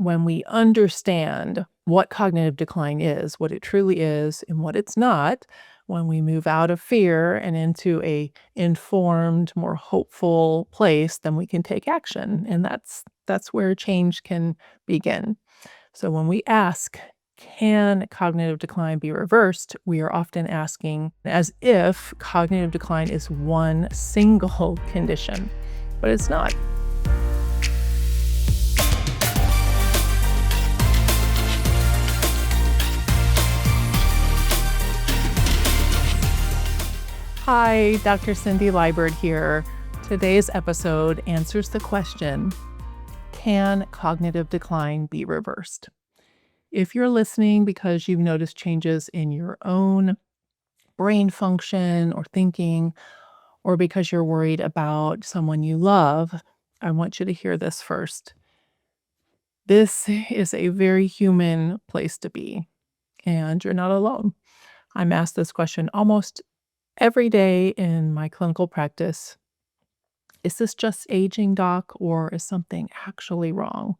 when we understand what cognitive decline is, what it truly is and what it's not, when we move out of fear and into a informed, more hopeful place, then we can take action. And that's where change can begin. So when we ask, can cognitive decline be reversed? We are often asking as if cognitive decline is one single condition, but it's not. Hi, Dr. Cindy Libert here. Today's episode answers the question, can cognitive decline be reversed? If you're listening because you've noticed changes in your own brain function or thinking, or because you're worried about someone you love, I want you to hear this first. This is a very human place to be, and you're not alone. I'm asked this question almost every day in my clinical practice. Is this just aging, doc, or is something actually wrong?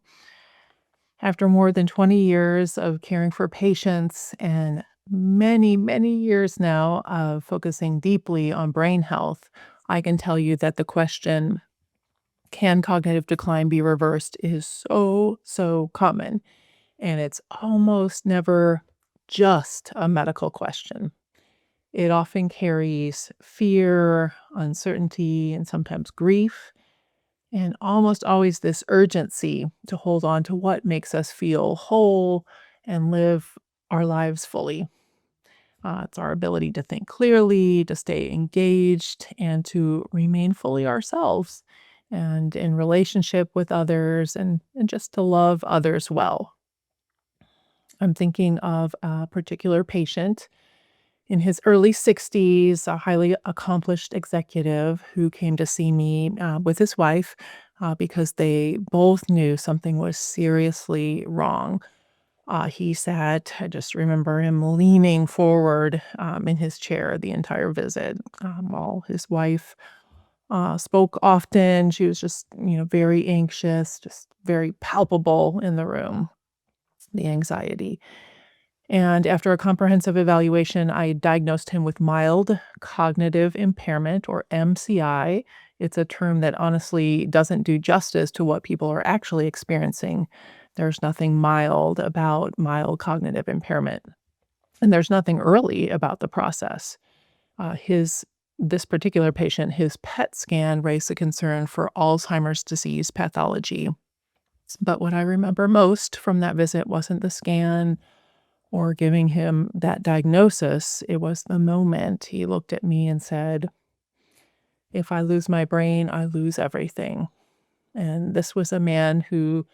After more than 20 years of caring for patients and many, many years now of focusing deeply on brain health, I can tell you that the question, can cognitive decline be reversed, is so common. And it's almost never just a medical question. It often carries fear, uncertainty, and sometimes grief, and almost always this urgency to hold on to what makes us feel whole and live our lives fully. It's our ability to think clearly, to stay engaged, and to remain fully ourselves and in relationship with others and just to love others well. I'm thinking of a particular patient in his early 60s, a highly accomplished executive who came to see me with his wife because they both knew something was seriously wrong. He sat, I just remember him leaning forward in his chair the entire visit while his wife spoke often. She was just, very anxious, just very palpable in the room, the anxiety. And after a comprehensive evaluation, I diagnosed him with mild cognitive impairment, or MCI. It's a term that honestly doesn't do justice to what people are actually experiencing. There's nothing mild about mild cognitive impairment, and there's nothing early about the process. This particular patient, his PET scan raised a concern for Alzheimer's disease pathology. But what I remember most from that visit wasn't the scan or giving him that diagnosis. It was the moment he looked at me and said, "If I lose my brain, I lose everything." And this was a man who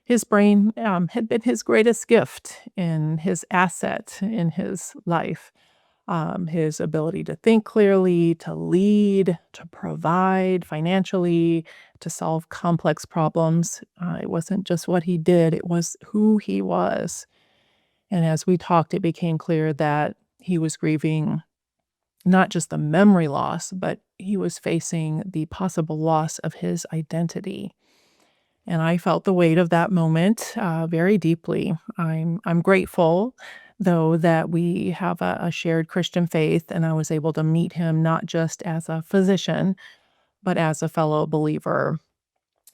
his brain had been his greatest gift and his asset in his life. His ability to think clearly, to lead, to provide financially, to solve complex problems. It wasn't just what he did, it was who he was. And as we talked, it became clear that he was grieving not just the memory loss, but he was facing the possible loss of his identity. And I felt the weight of that moment very deeply. I'm grateful, though, that we have a shared Christian faith, and I was able to meet him not just as a physician, but as a fellow believer,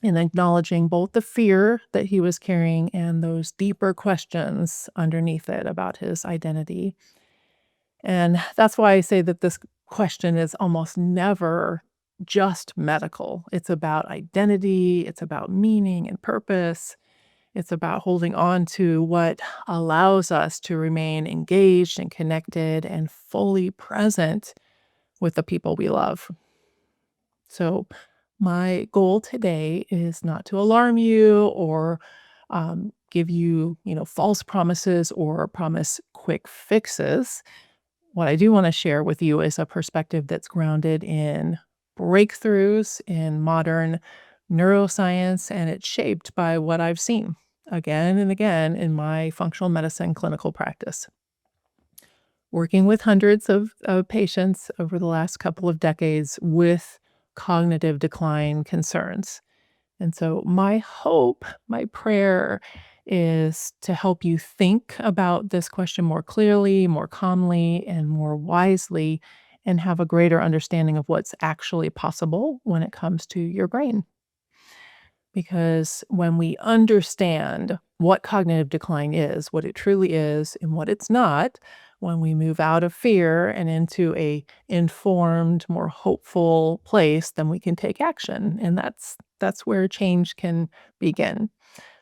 in acknowledging both the fear that he was carrying and those deeper questions underneath it about his identity. And that's why I say that this question is almost never just medical. It's about identity, it's about meaning and purpose. It's about holding on to what allows us to remain engaged and connected and fully present with the people we love. So, my goal today is not to alarm you or give you, false promises or promise quick fixes. What I do want to share with you is a perspective that's grounded in breakthroughs in modern neuroscience, and it's shaped by what I've seen again and again in my functional medicine clinical practice. Working with hundreds of patients over the last couple of decades with cognitive decline concerns. And so my hope, my prayer is to help you think about this question more clearly, more calmly, and more wisely, and have a greater understanding of what's actually possible when it comes to your brain. Because when we understand what cognitive decline is, what it truly is, and what it's not, when we move out of fear and into a informed, more hopeful place, then we can take action. And that's where change can begin.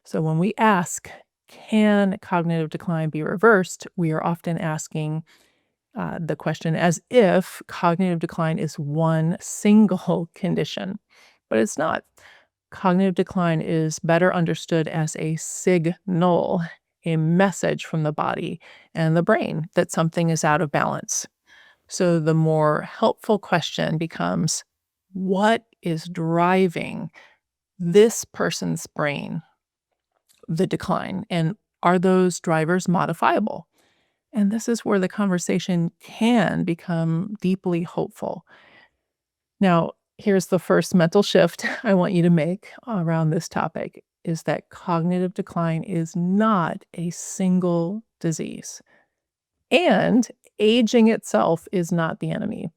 So when we ask, can cognitive decline be reversed? We are often asking the question as if cognitive decline is one single condition, but it's not. Cognitive decline is better understood as a signal, a message from the body and the brain that something is out of balance. So the more helpful question becomes, what is driving this person's brain, the decline? And are those drivers modifiable? And this is where the conversation can become deeply hopeful. Now, here's the first mental shift I want you to make around this topic is that cognitive decline is not a single disease. And aging itself is not the enemy.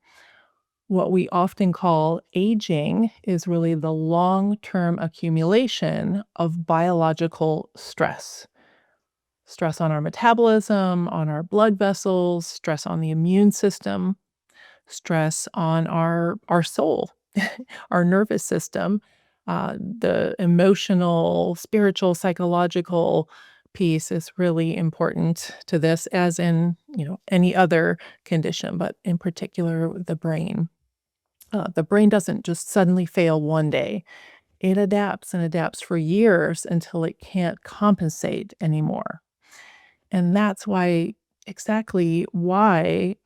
What we often call aging is really the long-term accumulation of biological stress. Stress on our metabolism, on our blood vessels, stress on the immune system, stress on our soul, our nervous system, the emotional, spiritual, psychological piece is really important to this, as in, any other condition, but in particular, the brain. The brain doesn't just suddenly fail one day. It adapts and adapts for years until it can't compensate anymore. And that's why exactly why,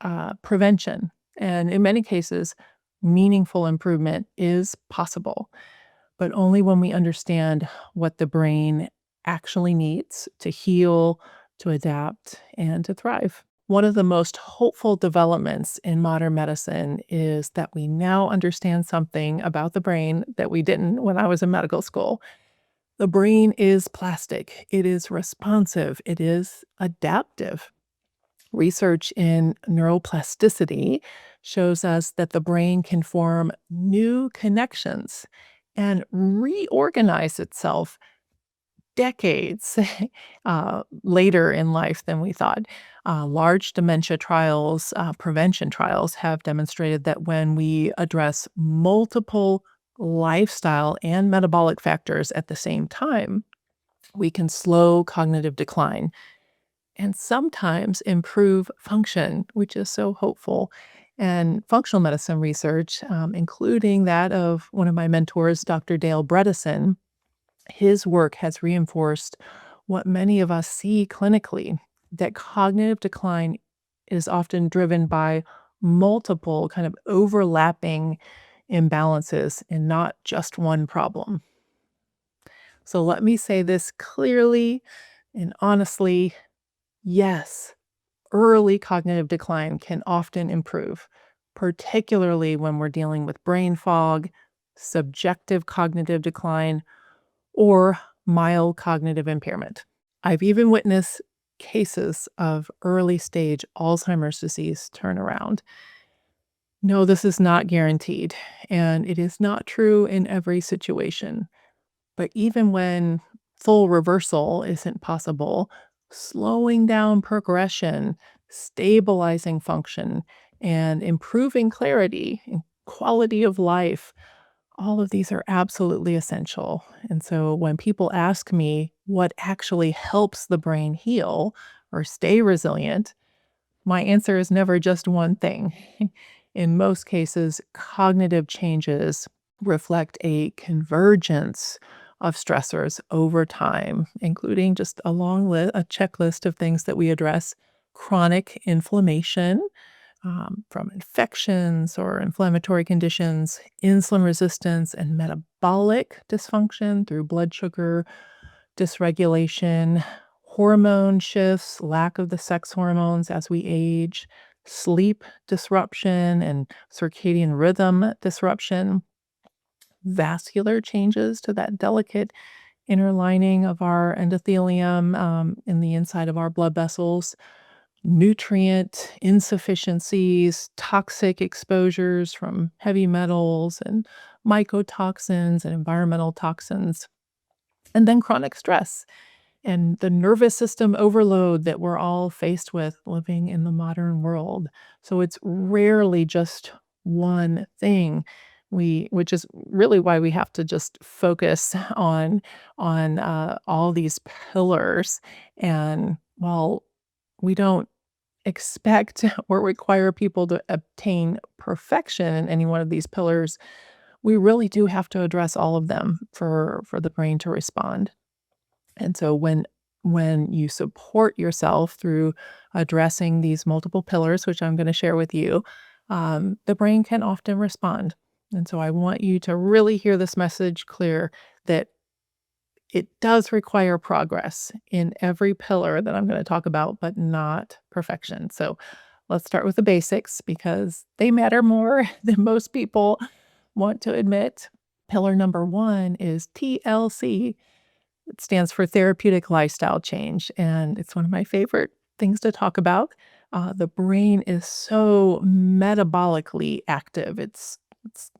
prevention, and in many cases, meaningful improvement is possible, but only when we understand what the brain actually needs to heal, to adapt, and to thrive. One of the most hopeful developments in modern medicine is that we now understand something about the brain that we didn't when I was in medical school. The brain is plastic, it is responsive, it is adaptive. Research in neuroplasticity shows us that the brain can form new connections and reorganize itself decades later in life than we thought. Large dementia trials, prevention trials, have demonstrated that when we address multiple lifestyle and metabolic factors at the same time, we can slow cognitive decline and sometimes improve function, which is so hopeful. And functional medicine research, including that of one of my mentors, Dr. Dale Bredesen, his work has reinforced what many of us see clinically, that cognitive decline is often driven by multiple kind of overlapping imbalances and not just one problem. So let me say this clearly and honestly. Yes, early cognitive decline can often improve, particularly when we're dealing with brain fog, subjective cognitive decline, or mild cognitive impairment. I've even witnessed cases of early stage Alzheimer's disease turnaround. No, this is not guaranteed, and it is not true in every situation. But even when full reversal isn't possible, slowing down progression, stabilizing function, and improving clarity and quality of life, all of these are absolutely essential. And so when people ask me what actually helps the brain heal or stay resilient, my answer is never just one thing. In most cases, cognitive changes reflect a convergence of stressors over time, including just a checklist of things that we address: chronic inflammation, from infections or inflammatory conditions, insulin resistance and metabolic dysfunction through blood sugar dysregulation, hormone shifts, lack of the sex hormones as we age, sleep disruption and circadian rhythm disruption, vascular changes to that delicate inner lining of our endothelium in the inside of our blood vessels, nutrient insufficiencies, toxic exposures from heavy metals and mycotoxins and environmental toxins, and then chronic stress and the nervous system overload that we're all faced with living in the modern world. So it's rarely just one thing. Which is really why we have to just focus on all these pillars. And while we don't expect or require people to obtain perfection in any one of these pillars, we really do have to address all of them for the brain to respond. And so when you support yourself through addressing these multiple pillars, which I'm going to share with you, the brain can often respond. And so I want you to really hear this message clear that it does require progress in every pillar that I'm going to talk about, but not perfection. So let's start with the basics because they matter more than most people want to admit. Pillar number one is TLC. It stands for therapeutic lifestyle change, and it's one of my favorite things to talk about. The brain is so metabolically active. It's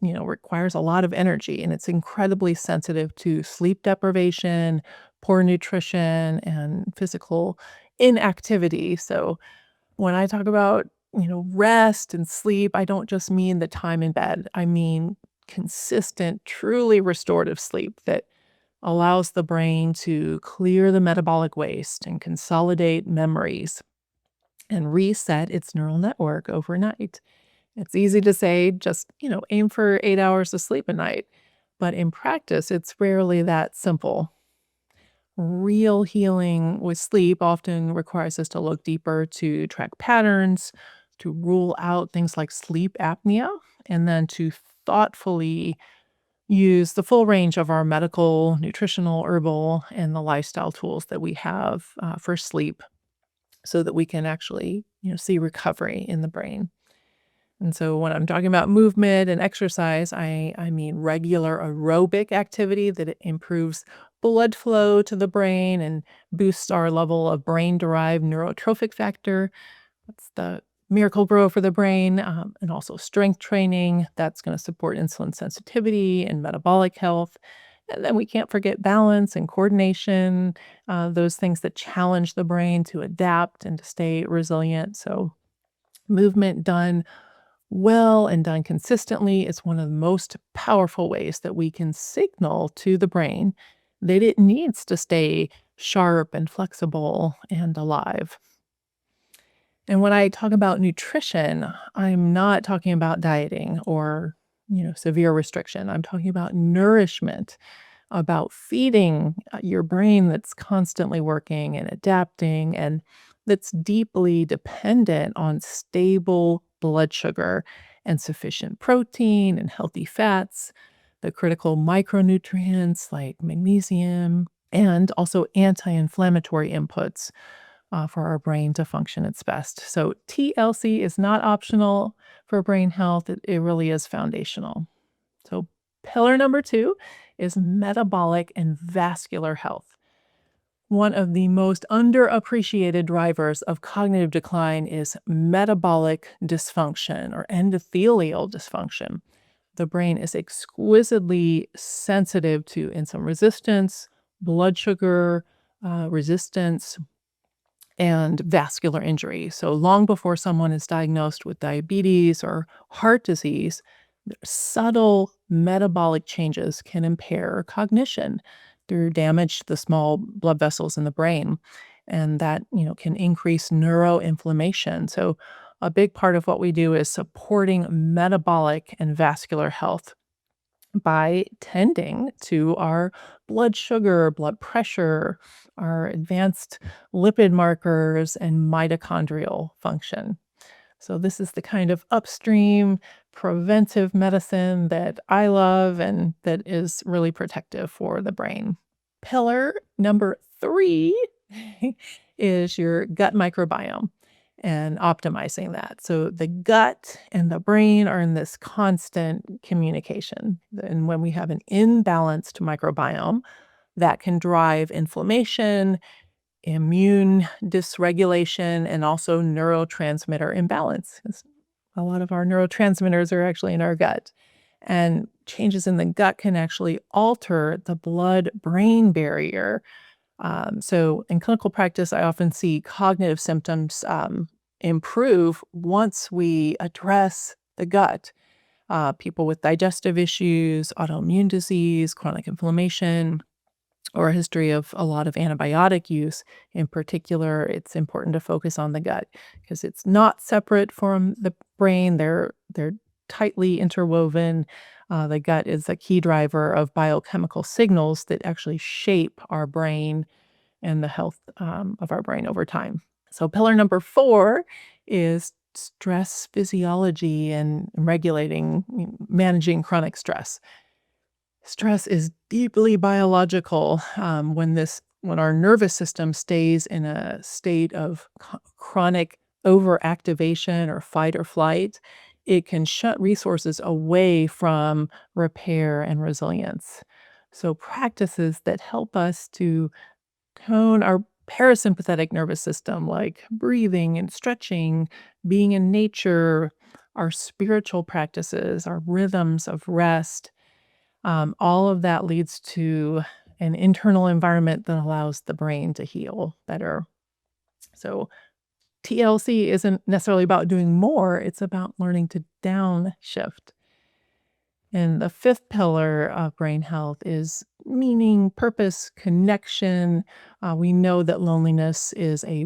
requires a lot of energy, and it's incredibly sensitive to sleep deprivation, poor nutrition, and physical inactivity. So when I talk about, rest and sleep, I don't just mean the time in bed. I mean consistent, truly restorative sleep that allows the brain to clear the metabolic waste and consolidate memories and reset its neural network overnight. It's easy to say, just, aim for 8 hours of sleep a night. But in practice, it's rarely that simple. Real healing with sleep often requires us to look deeper to track patterns, to rule out things like sleep apnea, and then to thoughtfully use the full range of our medical, nutritional, herbal, and the lifestyle tools that we have for sleep so that we can actually, see recovery in the brain. And so when I'm talking about movement and exercise, I mean regular aerobic activity that it improves blood flow to the brain and boosts our level of brain-derived neurotrophic factor. That's the miracle grow for the brain, and also strength training. That's going to support insulin sensitivity and metabolic health. And then we can't forget balance and coordination, those things that challenge the brain to adapt and to stay resilient. So movement done well and done consistently is one of the most powerful ways that we can signal to the brain that it needs to stay sharp and flexible and alive. And when I talk about nutrition, I'm not talking about dieting or, severe restriction. I'm talking about nourishment, about feeding your brain that's constantly working and adapting and that's deeply dependent on stable blood sugar and sufficient protein and healthy fats, the critical micronutrients like magnesium, and also anti inflammatory inputs for our brain to function its best. So TLC is not optional for brain health. It really is foundational. So pillar number two is metabolic and vascular health. One of the most underappreciated drivers of cognitive decline is metabolic dysfunction or endothelial dysfunction. The brain is exquisitely sensitive to insulin resistance, blood sugar resistance, and vascular injury. So long before someone is diagnosed with diabetes or heart disease, subtle metabolic changes can impair cognition through damage to the small blood vessels in the brain. And that, can increase neuroinflammation. So a big part of what we do is supporting metabolic and vascular health by tending to our blood sugar, blood pressure, our advanced lipid markers, and mitochondrial function. So, this is the kind of upstream preventive medicine that I love and that is really protective for the brain. Pillar number three is your gut microbiome and optimizing that. So the gut and the brain are in this constant communication. And when we have an imbalanced microbiome, that can drive inflammation, immune dysregulation, and also neurotransmitter imbalance. 'Cause a lot of our neurotransmitters are actually in our gut. And changes in the gut can actually alter the blood-brain barrier. So in clinical practice, I often see cognitive symptoms improve once we address the gut. People with digestive issues, autoimmune disease, chronic inflammation, or a history of a lot of antibiotic use in particular, it's important to focus on the gut because it's not separate from the brain. They're tightly interwoven. The gut is a key driver of biochemical signals that actually shape our brain and the health of our brain over time. So, pillar number 4 is stress physiology and regulating, managing chronic stress. Stress is deeply biological. When our nervous system stays in a state of chronic overactivation or fight or flight, it can shut resources away from repair and resilience. So practices that help us to tone our parasympathetic nervous system, like breathing and stretching, being in nature, our spiritual practices, our rhythms of rest, all of that leads to an internal environment that allows the brain to heal better. So TLC isn't necessarily about doing more, it's about learning to downshift. And the fifth pillar of brain health is meaning, purpose, connection. We know that loneliness is a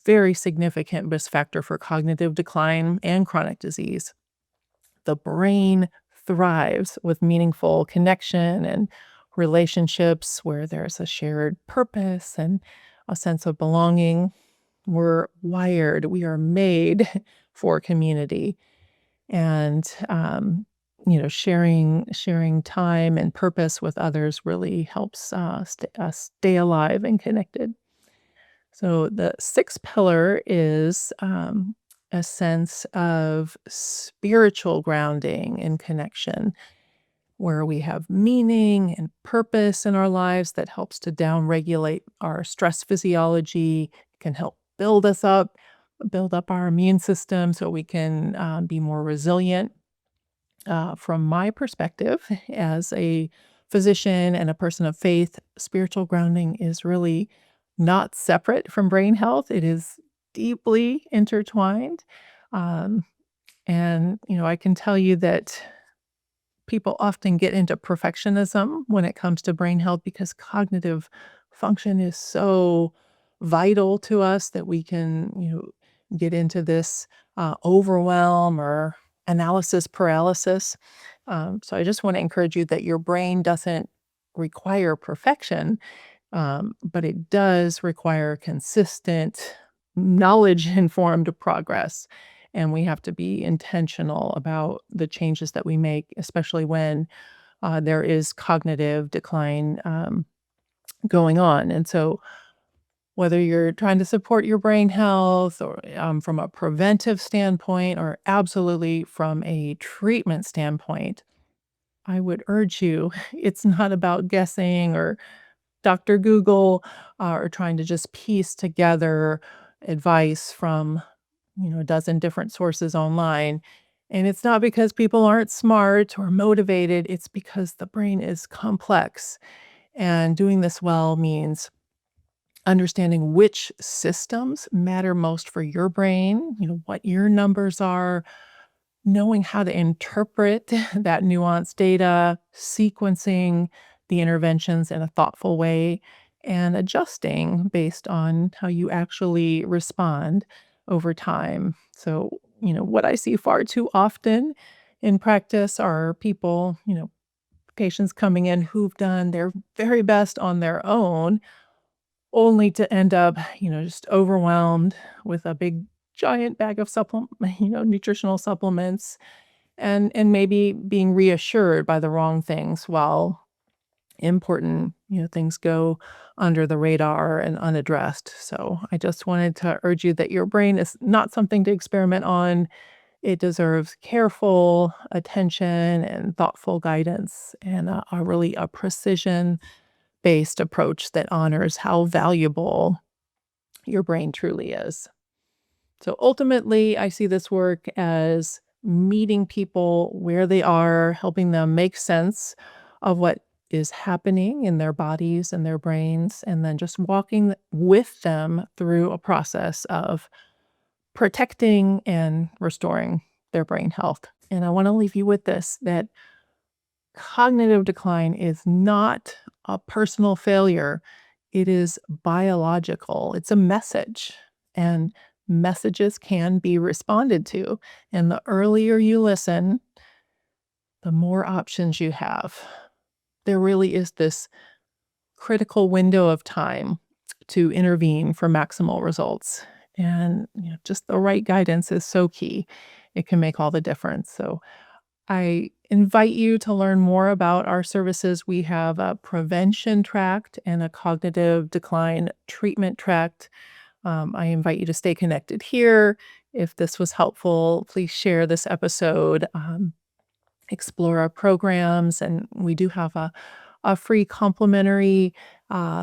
very significant risk factor for cognitive decline and chronic disease. The brain thrives with meaningful connection and relationships where there's a shared purpose and a sense of belonging. We're wired, we are made for community. And, sharing time and purpose with others really helps us stay alive and connected. So the sixth pillar is a sense of spiritual grounding and connection, where we have meaning and purpose in our lives that helps to downregulate our stress physiology, can help build up our immune system so we can be more resilient. From my perspective, as a physician and a person of faith, spiritual grounding is really not separate from brain health. It is deeply intertwined. Um, I can tell you that people often get into perfectionism when it comes to brain health because cognitive function is so vital to us that we can, get into this overwhelm or analysis paralysis. So I just want to encourage you that your brain doesn't require perfection, but it does require consistent, knowledge informed progress. And we have to be intentional about the changes that we make, especially when there is cognitive decline going on. And so, whether you're trying to support your brain health or from a preventive standpoint or absolutely from a treatment standpoint, I would urge you it's not about guessing or Dr. Google, or trying to just piece together advice from, a dozen different sources online. And it's not because people aren't smart or motivated, it's because the brain is complex. And doing this well means understanding which systems matter most for your brain, what your numbers are, knowing how to interpret that nuanced data, sequencing the interventions in a thoughtful way, and adjusting based on how you actually respond over time. So, what I see far too often in practice are people, patients coming in who've done their very best on their own, only to end up, just overwhelmed with a big giant bag of nutritional supplements and maybe being reassured by the wrong things while important, things go under the radar and unaddressed. So I just wanted to urge you that your brain is not something to experiment on. It deserves careful attention and thoughtful guidance and a precision-based evidence-based approach that honors how valuable your brain truly is. So ultimately, I see this work as meeting people where they are, helping them make sense of what is happening in their bodies and their brains, and then just walking with them through a process of protecting and restoring their brain health. And I want to leave you with this, that cognitive decline is not a personal failure. It is biological. It's a message, and messages can be responded to. And the earlier you listen, the more options you have. There really is this critical window of time to intervene for maximal results. And just the right guidance is so key. It can make all the difference. So I invite you to learn more about our services. We have a prevention tract and a cognitive decline treatment tract. I invite you to stay connected here. If this was helpful, please share this episode, explore our programs, and we do have a free complimentary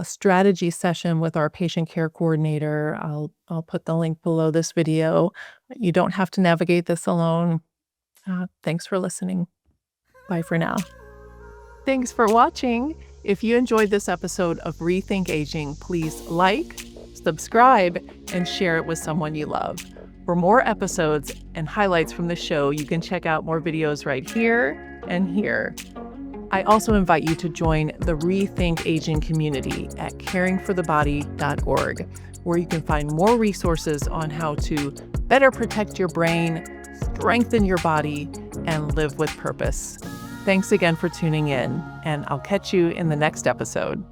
strategy session with our patient care coordinator. I'll put the link below this video. You don't have to navigate this alone. Thanks for listening. Bye for now. Thanks for watching. If you enjoyed this episode of Rethink Aging, please like, subscribe, and share it with someone you love. For more episodes and highlights from the show, you can check out more videos right here and here. I also invite you to join the Rethink Aging community at caringforthebody.org, where you can find more resources on how to better protect your brain, strengthen your body, and live with purpose. Thanks again for tuning in, and I'll catch you in the next episode.